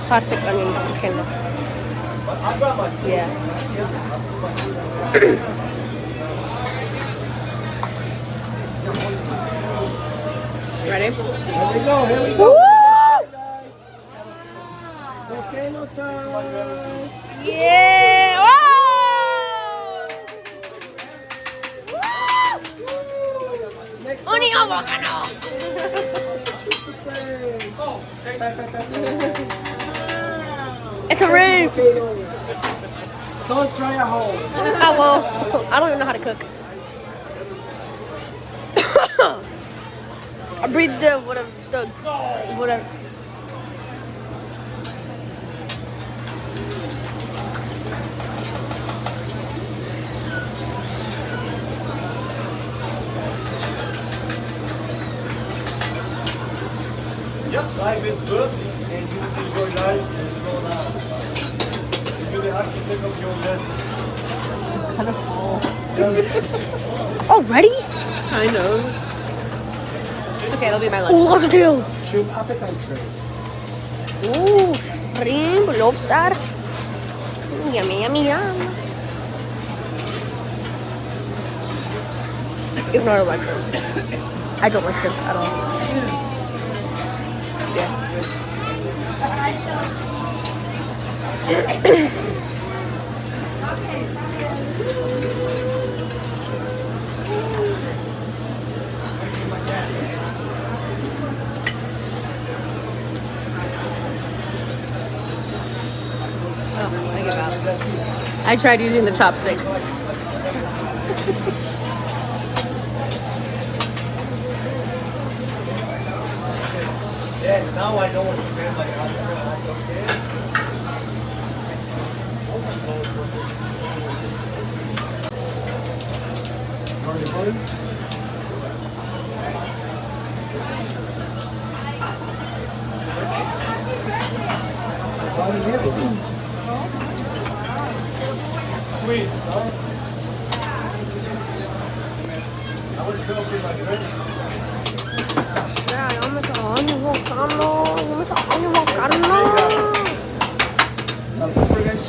classic onion pumpkin. Yeah. Ready? Here we go, here we go. Woo! Volcano time. Yeah! Whoa! Next Only on Volcano! It's a roof! Don't try at home. Oh well, I don't even know how to cook. I breathe the whatever. Yep, life is good and you enjoy life and slow down. You're the architect of your destiny. Already? I know. Okay, that'll be my lunch. Oh, lots of tail. Shrimp appetizer. Ooh, shrimp, lobster. Yummy, yummy, yum. Even though I like shrimp. I don't like shrimp at all. Oh, I give out. I tried using the chopsticks. Yeah, now I know what you meant by Sweet, huh? I would feel pretty much good. Yeah, I'm gonna on the volcano. I'm gonna on the volcano. Some pepper, guys.